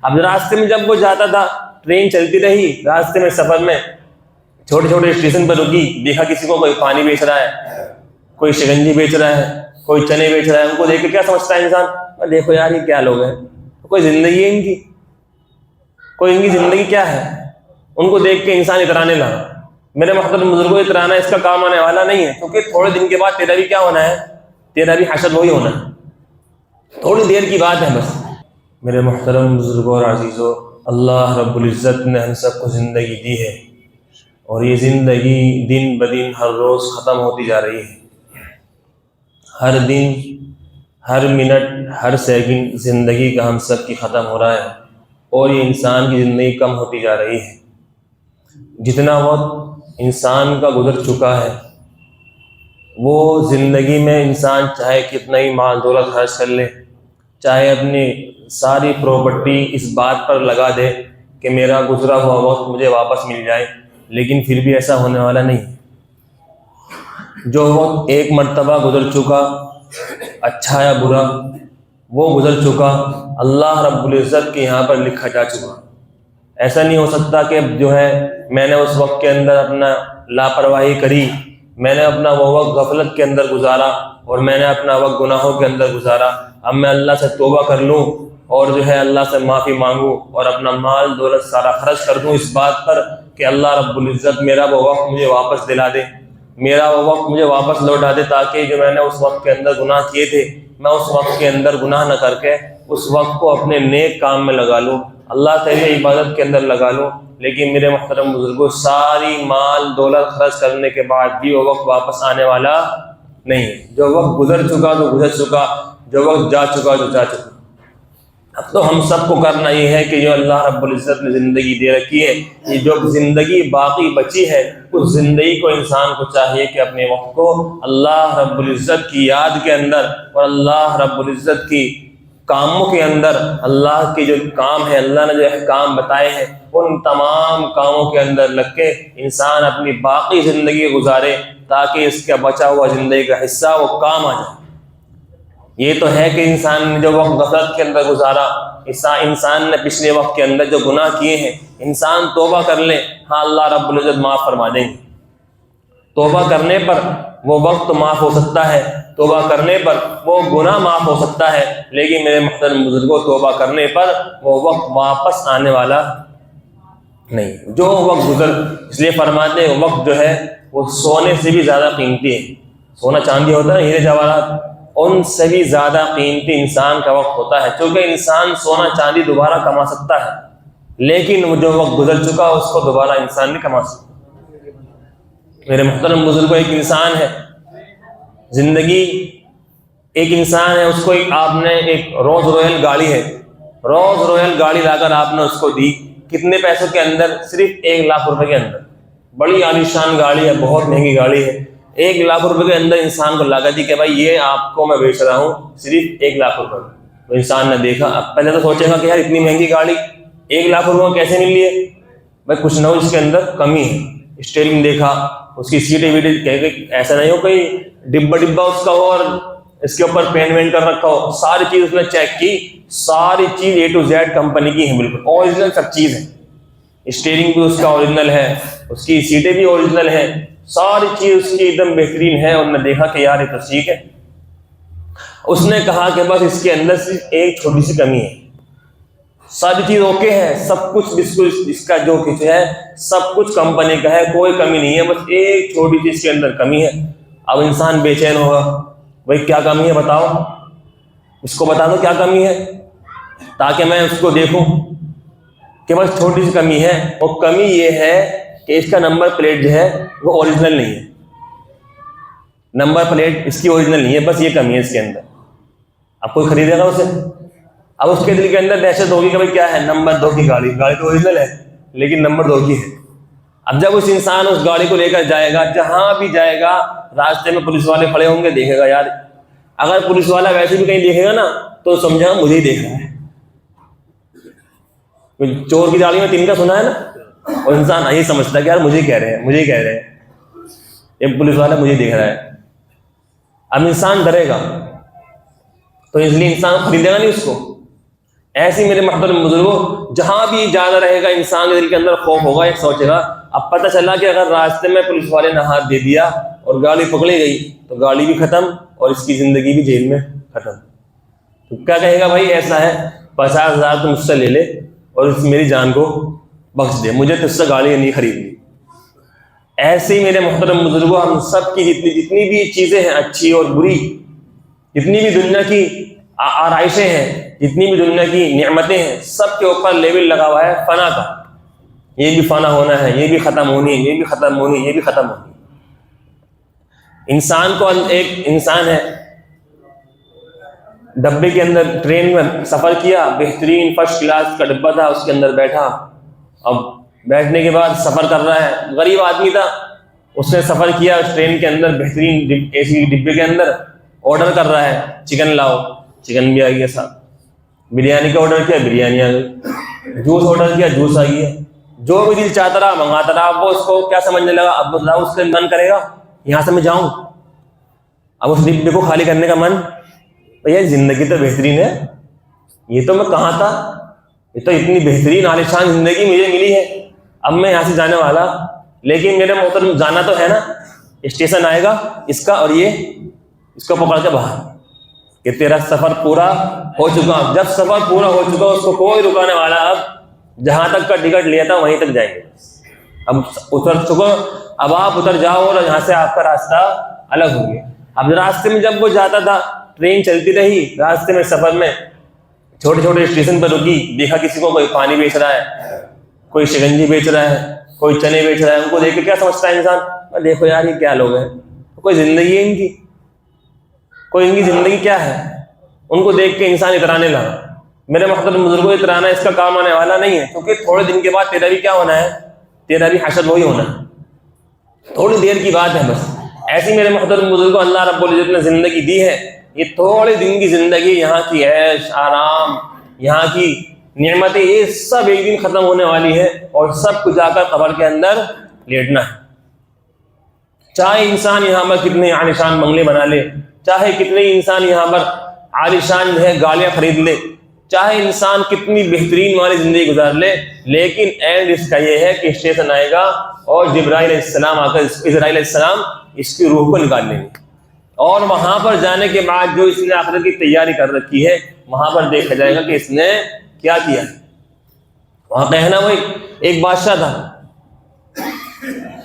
اب راستے میں جب وہ جاتا تھا، ٹرین چلتی رہی، راستے میں سفر میں چھوٹے چھوٹے اسٹیشن پر رکی، دیکھا کسی کو کوئی پانی بیچ رہا ہے، کوئی شکنجی بیچ رہا ہے، کوئی چنے بیچ رہا ہے، ان کو دیکھ کے کیا سمجھتا ہے انسان؟ دیکھو یار یہ کیا لوگ ہیں، کوئی زندگی ہے ان کی، کوئی ان کی زندگی کیا ہے؟ ان کو دیکھ کے انسان اترانے لگا۔ میرے محترم بزرگوں، اترانا اس کا کام آنے والا نہیں ہے، کیونکہ تھوڑے دن کے بعد تیرا بھی کیا ہونا ہے؟ تیرا بھی حشر وہی ہونا ہے، تھوڑی دیر کی بات ہے بس۔ میرے محترم بزرگوں اور عزیزوں، اللہ رب العزت نے ہم سب کو زندگی دی ہے، اور یہ زندگی دن بدن ہر روز ختم ہوتی جا رہی ہے۔ ہر دن، ہر منٹ، ہر سیکنڈ زندگی کا ہم سب کی ختم ہو رہا ہے، اور یہ انسان کی زندگی کم ہوتی جا رہی ہے۔ جتنا وقت انسان کا گزر چکا ہے، وہ زندگی میں انسان چاہے کتنا ہی مال دولت خرچ کر لے، چاہے اپنی ساری پراپرٹی اس بات پر لگا دے کہ میرا گزرا ہوا وقت مجھے واپس مل جائے، لیکن پھر بھی ایسا ہونے والا نہیں۔ جو وقت ایک مرتبہ گزر چکا، اچھا یا برا، وہ گزر چکا، اللہ رب العزت کے یہاں پر لکھا جا چکا۔ ایسا نہیں ہو سکتا کہ جو ہے میں نے اس وقت کے اندر اپنا لاپرواہی کری، میں نے اپنا وہ وقت غفلت کے اندر گزارا، اور میں نے اپنا وقت گناہوں کے اندر گزارا، اب میں اللہ سے توبہ کر لوں اور جو ہے اللہ سے معافی مانگوں اور اپنا مال دولت سارا خرچ کر دوں اس بات پر کہ اللہ رب العزت میرا وہ وقت مجھے واپس دلا دے، میرا وہ وقت مجھے واپس لوٹا دے، تاکہ جو میں نے اس وقت کے اندر گناہ کیے تھے، میں اس وقت کے اندر گناہ نہ کر کے اس وقت کو اپنے نیک کام میں لگا لوں، اللہ تعالی عبادت کے اندر لگا لوں۔ لیکن میرے محترم بزرگوں، ساری مال دولت خرچ کرنے کے بعد بھی وہ وقت واپس آنے والا نہیں ہے۔ جو وقت گزر چکا تو گزر چکا، جو وقت جا چکا تو جا چکا۔ اب تو ہم سب کو کرنا یہ ہے کہ جو اللہ رب العزت نے زندگی دے رکھی ہے، یہ جو زندگی باقی بچی ہے، اس زندگی کو انسان کو چاہیے کہ اپنے وقت کو اللہ رب العزت کی یاد کے اندر اور اللہ رب العزت کی کاموں کے اندر، اللہ کے جو کام ہے، اللہ نے جو احکام بتائے ہیں، ان تمام کاموں کے اندر لگ کے انسان اپنی باقی زندگی گزارے، تاکہ اس کا بچا ہوا زندگی کا حصہ وہ کام آ جائے۔ یہ تو ہے کہ انسان نے جو وقت غفلت کے اندر گزارا، انسان نے پچھلے وقت کے اندر جو گناہ کیے ہیں، انسان توبہ کر لے، ہاں اللہ رب العزت معاف فرما دیں گے۔ توبہ کرنے پر وہ وقت معاف ہو سکتا ہے، توبہ کرنے پر وہ گناہ معاف ہو سکتا ہے، لیکن میرے محترم بزرگوں، توبہ کرنے پر وہ وقت واپس آنے والا نہیں۔ جو وقت گزر، اس لیے فرماتے ہیں وقت جو ہے وہ سونے سے بھی زیادہ قیمتی ہے۔ سونا چاندی ہوتا ہے نا، ہیرے جواہرات، ان سے بھی زیادہ قیمتی انسان کا وقت ہوتا ہے، کیونکہ انسان سونا چاندی دوبارہ کما سکتا ہے، لیکن جو وقت گزر چکا اس کو دوبارہ انسان نہیں کما سکتا۔ میرے محترم بزرگوں، ایک انسان ہے، زندگی ایک انسان ہے، اس کو آپ نے ایک روز رویل گاڑی ہے، روز رویل گاڑی لا کر آپ نے اس کو دی، کتنے پیسوں کے اندر؟ صرف 1,00,000 روپے کے اندر۔ بڑی عالیشان گاڑی ہے، بہت مہنگی گاڑی ہے، 1,00,000 روپے کے اندر انسان کو لاگت دی کہ بھائی یہ آپ کو میں بیچ رہا ہوں صرف 1,00,000 روپے۔ تو انسان نے دیکھا، اب پہلے تو سوچے گا کہ یار اتنی مہنگی گاڑی 1,00,000 روپے میں کیسے مل لیے؟ بھائی کچھ نہ ہو اس کے اندر کمی ہے۔ اسٹیئرنگ دیکھا، اس کی سیٹیں ویٹیں، ایسا نہیں ہو کوئی ڈبا اس کا ہو اور اس کے اوپر پینٹ وینٹ کر رکھا ہو، ساری چیز اس نے چیک کی، ساری چیز A to Z کمپنی کی ہے، بالکل اوریجنل سب چیز ہے۔ اسٹیئرنگ بھی اس کا اوریجنل ہے، اس کی سیٹیں بھی اوریجنل ہیں، ساری چیز اس کی ایک دم بہترین ہے۔ اور نے دیکھا کہ یار یہ تو ٹھیک ہے۔ اس نے کہا کہ بس اس کے اندر صرف ایک چھوٹی سی کمی ہے، ساری چیز اوکے ہے، سب کچھ بالکل اس کا جو کچھ ہے سب کچھ کمپنی کا ہے، کوئی کمی نہیں ہے، بس ایک چھوٹی چیز کے اندر کمی ہے۔ اب انسان بے چین ہوگا، بھائی کیا کمی ہے بتاؤ، اس کو بتا دو کیا کمی ہے تاکہ میں اس کو دیکھوں کہ بس چھوٹی سی کمی ہے۔ اور کمی یہ ہے کہ اس کا نمبر پلیٹ جو ہے وہ اوریجنل نہیں ہے، نمبر پلیٹ اس کی اوریجنل نہیں ہے، بس یہ کمی ہے اس کے اندر۔ اب کوئی خریدے گا اسے؟ اب اس کے دل کے اندر دہشت ہوگی کہ بھائی کیا ہے، نمبر 2 کی گاڑی تو اوریجنل ہے لیکن نمبر 2 کی ہے۔ اب جب اس انسان اس گاڑی کو لے کر جائے گا، جہاں بھی جائے گا راستے میں پولیس والے کھڑے ہوں گے، دیکھے گا یار، اگر پولیس والا ویسے بھی کہیں دیکھے گا نا تو سمجھا مجھے ہی دیکھ رہا ہے۔ چور کی داڑھی میں تنکا سنا ہے نا، اور انسان یہی سمجھتا ہے کہ یار مجھے کہہ رہے ہیں، مجھے کہہ رہے ہیں، یہ پولیس والا مجھے دیکھ رہا ہے۔ اب انسان ڈرے گا، تو اس لیے انسان خریدے گا نہیں اس کو، ایسی میرے محترم بزرگوں جہاں بھی جانا رہے گا انسان کے دل کے اندر خوف ہوگا، ایک سوچے گا اب پتہ چلا کہ اگر راستے میں پولیس والے نے ہاتھ دے دیا اور گاڑی پکڑی گئی تو گاڑی بھی ختم اور اس کی زندگی بھی جیل میں ختم، تو کیا کہے گا بھائی ایسا ہے 50,000 تو مجھ سے لے لے اور اس میری جان کو بخش دے، مجھے تو اس سے گاڑی نہیں خریدنی۔ ایسے ہی میرے محترم بزرگوں ہم سب کی جتنی بھی چیزیں ہیں اچھی اور بری، جتنی بھی دنیا کی آرائشیں ہیں، جتنی بھی دنیا کی نعمتیں ہیں، سب کے اوپر لیبل لگا ہوا ہے فنا کا، یہ بھی فنا ہونا ہے، یہ بھی ختم ہونی ہے، یہ بھی ختم ہونی ہے، یہ بھی ختم ہونی ہے۔ انسان کو ایک انسان ہے ڈبے کے اندر ٹرین میں سفر کیا، بہترین فرسٹ کلاس کا ڈبہ تھا، اس کے اندر بیٹھا، اب بیٹھنے کے بعد سفر کر رہا ہے، غریب آدمی تھا، اس نے سفر کیا اس ٹرین کے اندر بہترین اے سی ڈبے کے اندر، آرڈر کر رہا ہے چکن لاؤ، چکن بھی آ گیا صاحب، بریانی کا آرڈر کیا بریانی آ گئی، جوس آرڈر کیا جوس آ گیا، جو بھی دل چاہتا رہا منگاتا رہا۔ اب وہ اس کو کیا سمجھنے لگا، اب بتاؤ اس کا من کرے گا یہاں سے میں جاؤں، اب اس ڈبے کو خالی کرنے کا من، بھیا زندگی تو بہترین ہے، یہ تو میں کہاں تھا، یہ تو اتنی بہترین عالیشان زندگی مجھے ملی ہے، اب میں یہاں سے جانے والا، لیکن میرے محترم جانا تو ہے نا، اسٹیشن آئے گا اس کا اور یہ اس کو پکڑ کے باہر کہ تیرا سفر پورا ہو چکا۔ جب سفر پورا ہو چکا اس کو کوئی رکانے والا، اب جہاں تک کا ٹکٹ لیا تھا وہیں تک جائیں گے، اب اتر چکو، اب آپ اتر جاؤ اور یہاں سے آپ کا راستہ الگ ہو گیا۔ اب راستے میں جب وہ جاتا تھا ٹرین چلتی رہی، راستے میں سفر میں چھوٹے چھوٹے اسٹیشن پر رکی، دیکھا کسی کو کوئی پانی بیچ رہا ہے، کوئی شکنجی بیچ رہا ہے، کوئی چنے بیچ رہا ہے، ان کو دیکھ کے کیا سمجھتا ہے انسان، دیکھو یار یہ کیا لوگ ہیں، کوئی زندگی ہے ان کی، کوئی ان کی زندگی کیا ہے، ان کو دیکھ کے انسان اترانے لگا۔ میرے محترم بزرگوں اترانا اس کا کام آنے والا نہیں ہے، کیونکہ تھوڑے دن کے بعد تیرا بھی کیا ہونا ہے، تیرا بھی حشر وہی ہونا ہے، تھوڑی دیر کی بات ہے بس۔ ایسی میرے محترم بزرگوں اللہ رب العزت نے زندگی دی ہے، یہ تھوڑے دن کی زندگی، یہاں کی عیش آرام، یہاں کی نعمتیں، یہ سب ایک دن ختم ہونے والی ہے اور سب کو جا کر قبر کے اندر لیٹنا ہے۔ چاہے انسان یہاں پر کتنے عالیشان بنگلے بنا لے، چاہے کتنے انسان یہاں پر عالیشان ہے گاڑیاں خرید لے، چاہے انسان کتنی بہترین والی زندگی گزار لے، لیکن اینڈ اس کا یہ ہے کہ اسٹیشن آئے گا اور جبرائیل علیہ السلام آ کر اسرائیل علیہ السلام اس کی روح کو نکال لیں گے، اور وہاں پر جانے کے بعد جو اس نے آخرت کی تیاری کر رکھی ہے وہاں پر دیکھا جائے گا کہ اس نے کیا کیا۔ وہاں کہنا وہ ایک بادشاہ تھا،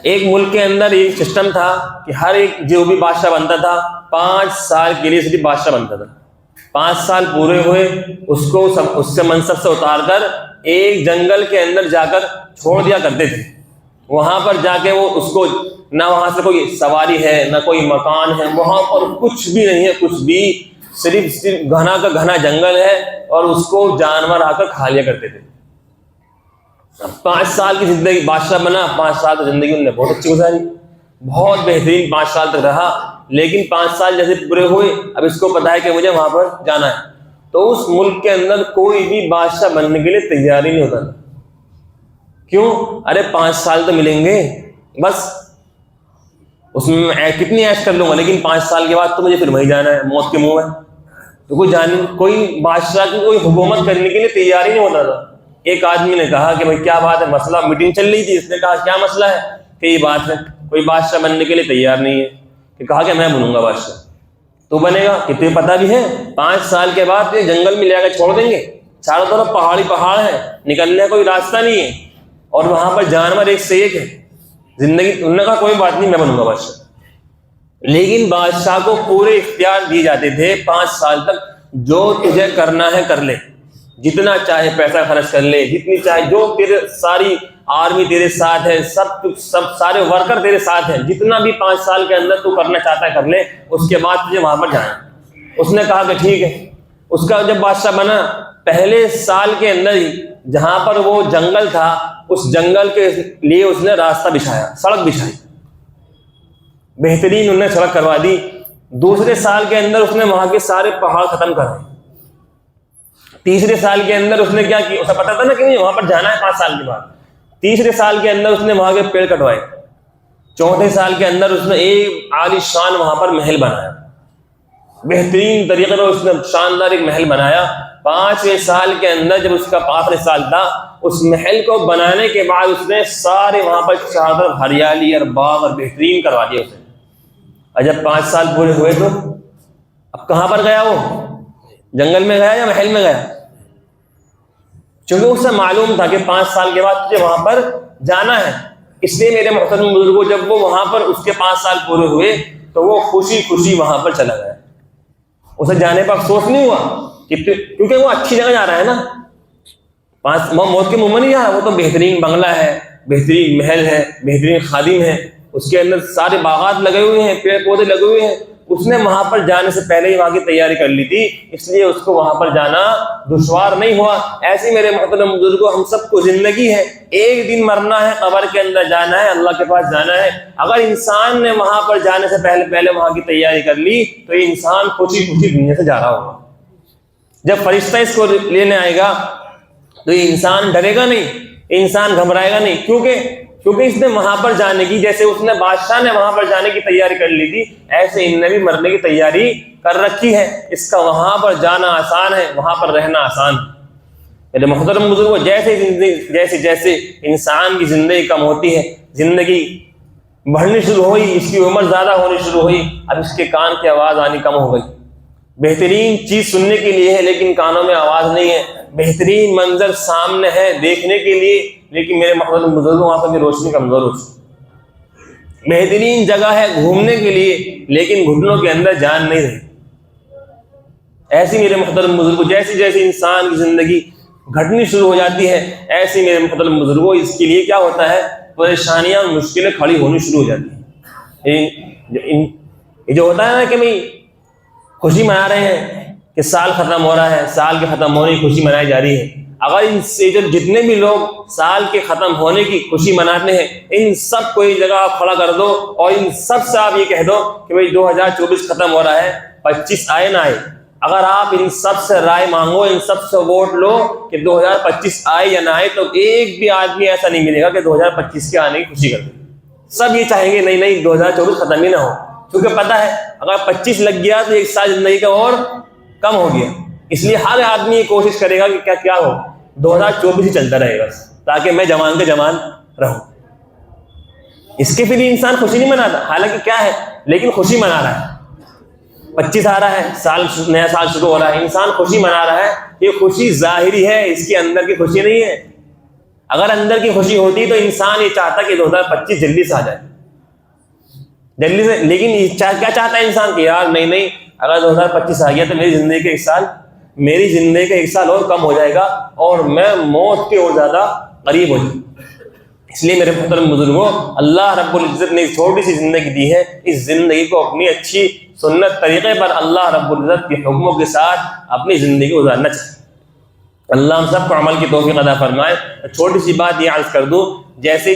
ایک ملک کے اندر ایک سسٹم تھا کہ ہر ایک جو بھی بادشاہ بنتا تھا 5 سال کے لیے صرف بادشاہ بنتا تھا، 5 سال پورے ہوئے اس کو اس سے منصب سے اتار کر ایک جنگل کے اندر جا کر چھوڑ دیا کرتے تھے، وہاں پر جا کے وہ اس کو نہ وہاں سے کوئی سواری ہے نہ کوئی مکان ہے، وہاں پر کچھ بھی نہیں ہے، کچھ بھی، صرف گھنا کا گھنا جنگل ہے اور اس کو جانور آ کر کھا لیا کرتے تھے۔ 5 سال کی زندگی بادشاہ بنا، 5 سال کی زندگی انہوں نے بہت اچھی گزاری، بہت بہترین 5 سال تک رہا، لیکن 5 سال جیسے پورے ہوئے اب اس کو پتا ہے کہ مجھے وہاں پر جانا ہے، تو اس ملک کے اندر کوئی بھی بادشاہ بننے کے لیے تیار ہی نہیں ہوتا تھا۔ کیوں؟ ارے 5 سال تو ملیں گے بس، اس میں میں کتنی عیش کر لوں گا، لیکن 5 سال کے بعد تو مجھے پھر وہی جانا ہے، موت کے منہ میں، تو کوئی بادشاہ کی کوئی حکومت کرنے کے لیے تیار ہی نہیں ہوتا تھا۔ ایک آدمی نے کہا کہ بھائی کیا بات ہے، مسئلہ میٹنگ چل رہی تھی، اس نے کہا کیا مسئلہ ہے، کہ یہ بات ہے کوئی بادشاہ بننے کے لیے تیار نہیں ہے، کہ کہا کہ میں بنوں گا بادشاہ، تو بنے گا کہ تمہیں پتہ بھی ہے 5 سال کے بعد یہ جنگل میں لے جا کے چھوڑ دیں گے، چاروں طرف پہاڑی پہاڑ ہے، نکلنے کا کوئی راستہ نہیں ہے، اور وہاں پر جانور ایک سے ایک ہے، زندگی، انہوں نے کہا کوئی بات نہیں میں بنوں گا بادشاہ، لیکن بادشاہ کو پورے اختیار دیے جاتے تھے 5 سال تک، جو تجھے کرنا ہے کر لے، جتنا چاہے پیسہ خرچ کر لے، جتنی چاہے، جو تیرے ساری آرمی تیرے ساتھ ہے، سب سارے ورکر تیرے ساتھ ہیں، جتنا بھی 5 سال کے اندر تو کرنا چاہتا ہے کر لے، اس کے بعد تجھے وہاں پر جانا۔ اس نے کہا کہ ٹھیک ہے۔ اس کا جب بادشاہ بنا، پہلے سال کے اندر ہی جہاں پر وہ جنگل تھا اس جنگل کے لیے اس نے راستہ بچھایا، سڑک بچھائی، بہترین انہوں نے سڑک کروا دی۔ دوسرے سال کے اندر اس نے وہاں کے سارے پہاڑ ختم کرائے۔ تیسرے سال کے اندر اس نے کیا کیا، اسے پتا تھا نا کہ نہیں وہاں پر جانا ہے 5 سال کے بعد، تیسرے سال کے اندر اس نے وہاں کے پیڑ کٹوائے۔ چوتھے سال کے اندر اس نے ایک عالی شان وہاں پر محل بنایا، بہترین طریقے پر اس نے شاندار ایک محل بنایا، 5ویں سال کے اندر جب اس کا آخری سال تھا، اس محل کو بنانے کے بعد اس نے سارے وہاں پر چادر ہریالی اور باغ اور بہترین کروا دیا اسے. اور جب 5 سال پورے ہوئے تو اب کہاں پر گیا؟ وہ جنگل میں گیا یا محل میں گیا؟ چونکہ اسے معلوم تھا کہ 5 سال کے بعد تجھے وہاں پر جانا ہے. اس لیے میرے محترم بزرگوں، جب وہ وہاں پر اس کے 5 سال پورے ہوئے تو وہ خوشی خوشی وہاں پر چلا گیا. اسے جانے پر افسوس نہیں ہوا کیونکہ وہ اچھی جگہ جا رہا ہے نا. موت کے منہ میں نہیں جا رہا، وہ تو بہترین بنگلہ ہے، بہترین محل ہے، بہترین خادم ہے، اس کے اندر سارے باغات لگے ہوئے ہیں، پیڑ پودے لگے ہوئے ہیں. اس نے وہاں پر جانے سے پہلے ہی وہاں کی تیاری کر لی تھی، اس لیے اس کو وہاں پر جانا دشوار نہیں ہوا. ایسے میرے محترم بزرگوں، ہم سب کو زندگی ہے، ایک دن مرنا ہے، قبر کے اندر جانا ہے، اللہ کے پاس جانا ہے. اگر انسان نے وہاں پر جانے سے پہلے وہاں کی تیاری کر لی تو یہ انسان خوشی خوشی دنیا سے جا رہا ہوگا. جب فرشتہ اس کو لینے آئے گا تو یہ انسان ڈرے گا نہیں، انسان گھبرائے گا نہیں. کیونکہ اس نے وہاں پر جانے کی، جیسے اس نے بادشاہ نے وہاں پر جانے کی تیاری کر لی تھی، ایسے ان نے بھی مرنے کی تیاری کر رکھی ہے. اس کا وہاں پر جانا آسان ہے، وہاں پر رہنا آسان. میرے محترم بزرگوں، جیسے انسان کی زندگی کم ہوتی ہے، زندگی بڑھنی شروع ہوئی، اس کی عمر زیادہ ہونی شروع ہوئی، اب اس کے کان کی آواز آنی کم ہو گئی. بہترین چیز سننے کے لیے ہے لیکن کانوں میں آواز نہیں ہے. بہترین منظر سامنے ہے دیکھنے کے لیے لیکن میرے محترم بزرگوں آنکھوں کی روشنی کمزور ہو چکی. بہترین جگہ ہے گھومنے کے لیے لیکن گھٹنوں کے اندر جان نہیں رہی. ایسی میرے محترم بزرگوں، جیسے انسان کی زندگی گھٹنی شروع ہو جاتی ہے، ایسی میرے محترم بزرگوں اس کے لیے کیا ہوتا ہے؟ پریشانیاں، مشکلیں کھڑی ہونی شروع ہو جاتی ہیں. یہ جو ہوتا ہے نا کہ بھائی خوشی منا رہے ہیں کہ سال ختم ہو رہا ہے، سال کے ختم ہونے کی خوشی منائی جا رہی ہے. اگر ان سے جتنے بھی لوگ سال کے ختم ہونے کی خوشی مناتے ہیں، ان سب کو ایک جگہ آپ کھڑا کر دو اور ان سب سے آپ یہ کہہ دو کہ بھائی 2024 ختم ہو رہا ہے، 25 آئے نہ آئے. اگر آپ ان سب سے رائے مانگو، ان سب سے ووٹ لو کہ 2025 آئے یا نہ آئے، تو ایک بھی آدمی ایسا نہیں ملے گا کہ 2025 کے آنے کی خوشی کر دے. سب یہ چاہیں گے نہیں 2024 ختم ہی نہ ہو، کیونکہ پتہ ہے اگر 25 لگ گیا تو ایک سال زندگی کا اور کم ہو گیا. اس لیے ہر آدمی یہ کوشش کرے گا کہ کیا ہو 2024 ہی چلتا رہے گا تاکہ میں جوان کے جوان رہوں. اس کے پھر انسان خوشی نہیں مناتا، حالانکہ کیا ہے لیکن خوشی منا رہا ہے. 25 آ رہا ہے، نیا سال شروع ہو رہا ہے، انسان خوشی منا رہا ہے. یہ خوشی ظاہری ہے، اس کے اندر کی خوشی نہیں ہے. اگر اندر کی خوشی ہوتی تو انسان یہ چاہتا کہ 2025 جلدی سے آ جائے، جلدی سے. لیکن کیا چاہتا ہے انسان کہ یار نہیں اگر 2025 آ گیا تو میری زندگی کا ایک سال اور کم ہو جائے گا اور میں موت کے اور زیادہ قریب ہو جاؤں. اس لیے میرے محترم بزرگوں، اللہ رب العزت نے چھوٹی سی زندگی دی ہے، اس زندگی کو اپنی اچھی سنت طریقے پر اللہ رب العزت کے حکموں کے ساتھ اپنی زندگی گزارنا چاہیے. اللہ ہم سب کو عمل کی توفیق عطا فرمائے. چھوٹی سی بات یہ عرض کر دوں، جیسے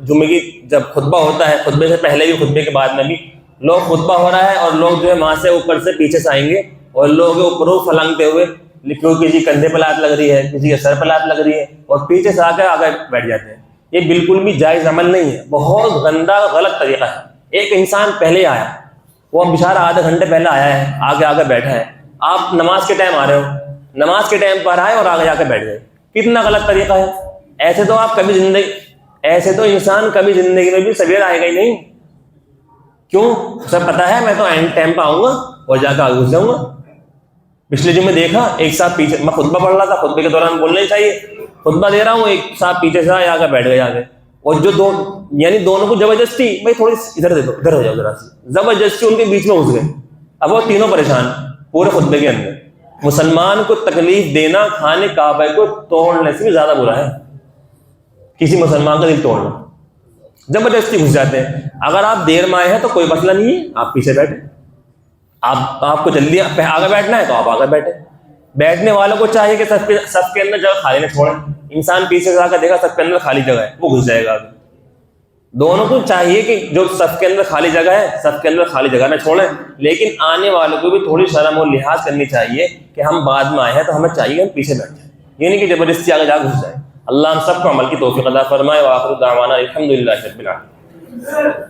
جمعے کی جب خطبہ ہوتا ہے، خطبے سے پہلے بھی خطبے کے بعد میں بھی لوگ خطبہ ہو رہا ہے اور لوگ جو ہے وہاں سے اوپر سے پیچھے سے آئیں گے اور لوگ اوپر پھلانگتے ہوئے، کسی کندھے پہ لات لگ رہی ہے، کسی کے سر پہ لات لگ رہی ہے اور پیچھے سے آ کر آگے بیٹھ جاتے ہیں. یہ بالکل بھی جائز عمل نہیں ہے، بہت گندا غلط طریقہ ہے. ایک انسان پہلے آیا، وہ بیچارہ آدھے گھنٹے پہلے آیا ہے، آگے بیٹھا ہے. آپ نماز کے ٹائم آ رہے ہو، نماز کے ٹائم پر آئے اور آگے جا کے بیٹھ گئے. کتنا غلط طریقہ ہے. ایسے تو انسان کبھی زندگی میں بھی سویر آئے گا ہی نہیں. کیوں؟ سب پتا ہے میں تو اینڈ ٹائم پہ آؤں گا اور جا کے آگے گھس جاؤں گا. پچھلے جمعے دیکھا ایک صاحب پیچھے، میں خطبہ پڑھ رہا تھا، خطبے کے دوران بولنا ہی چاہیے، خطبہ دے رہا ہوں، ایک صاحب پیچھے سے آ کے بیٹھ گئے آگے. اور جو دونوں کو زبردستی بھائی تھوڑی ادھر دے دو، ادھر ہو جاؤ ذرا سی، زبردستی ان کے بیچ میں گھس گئے. اب وہ تینوں پریشان پورے خطبے کے اندر. مسلمان کو تکلیف دینا کھانے کعبہ کو توڑنے سے بھی زیادہ برا ہے، کسی مسلمان کا دل توڑنا. زبردستی گھس جاتے ہیں. اگر آپ دیر میں آئے ہیں تو کوئی مسئلہ نہیں ہے، آپ پیچھے بیٹھے. آپ کو جلدی آگے بیٹھنا ہے تو آپ آگے بیٹھے. بیٹھنے والوں کو چاہیے کہ سب کے اندر جگہ خالی نہ چھوڑیں. انسان پیچھے سے آ کر دیکھا سب کے اندر خالی جگہ ہے، وہ گھس جائے گا آگے. دونوں کو چاہیے کہ جو سب کے اندر خالی جگہ ہے، سب کے اندر خالی جگہ نہ چھوڑیں. لیکن آنے والوں کو بھی تھوڑی شرم اور لحاظ کرنی چاہیے کہ ہم بعد میں آئے ہیں تو ہمیں چاہیے کہ ہم پیچھے بیٹھ جائیں، یہ نہیں کہ زبردستی آگے جا گھس جائیں. اللہ ہم سب کو عمل کی توفیق عطا فرمائے. وآخر دعوانا الحمدللہ رب العالمین.